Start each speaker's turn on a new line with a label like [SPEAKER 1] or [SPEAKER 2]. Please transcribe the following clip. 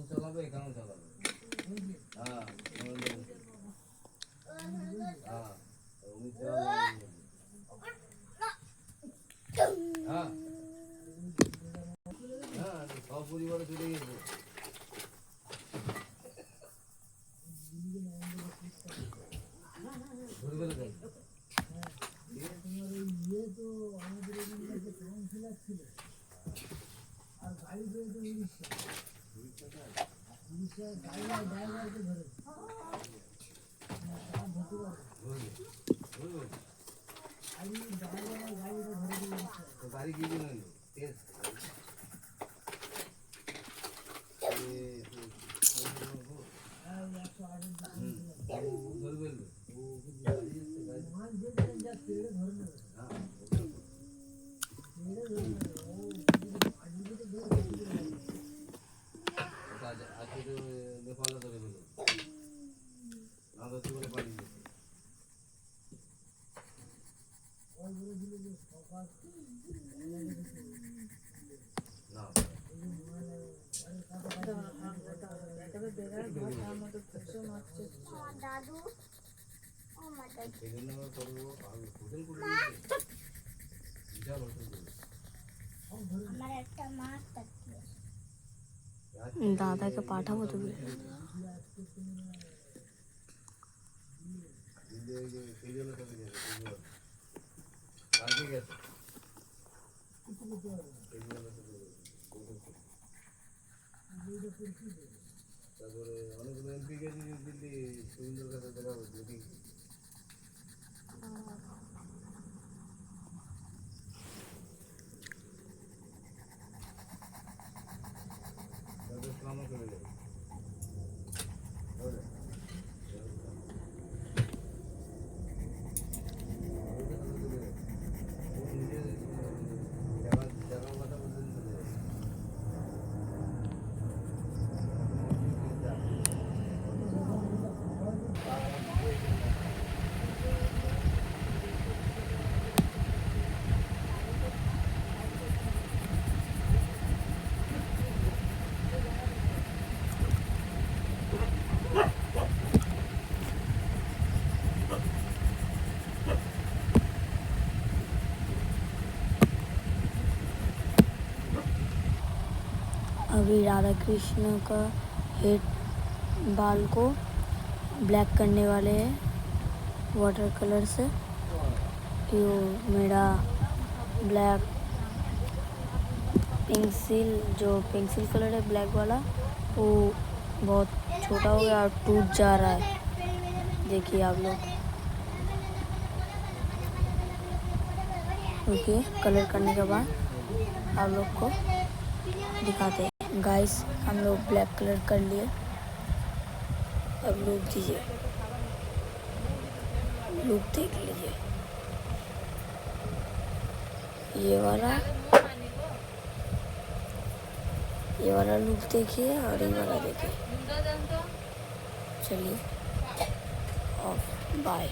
[SPEAKER 1] চালাবে এখানেও চালাবে। হ্যাঁ হ্যাঁ হ্যাঁ সব পরিবারে চলে গেছে। গাড়ি কি দিন হইলো নেপালে ধরে গেল করে পানি
[SPEAKER 2] দাদাকে পাঠাবো তুমি
[SPEAKER 1] তারপরে অনেকগুলো এমপি গেছি দিল্লি সুন্দর কাছে দেখা হচ্ছে কামও করে দেয়
[SPEAKER 2] अभी राधा कृष्ण का हेड बाल को ब्लैक करने वाले हैं वाटर कलर से। यो मेरा ब्लैक पेंसिल कलर है ब्लैक वाला, वो बहुत छोटा हो गया और टूट जा रहा है। देखिए आप लोग, ओके कलर करने के बाद आप लोग को दिखाते हैं। गाइस हम लोग ब्लैक कलर कर लिए, अब लुक दीजिए, लुक देख लीजिए। ये वाला लुक देखिए और ये वाला देखिए। चलिए ऑफ, बाय।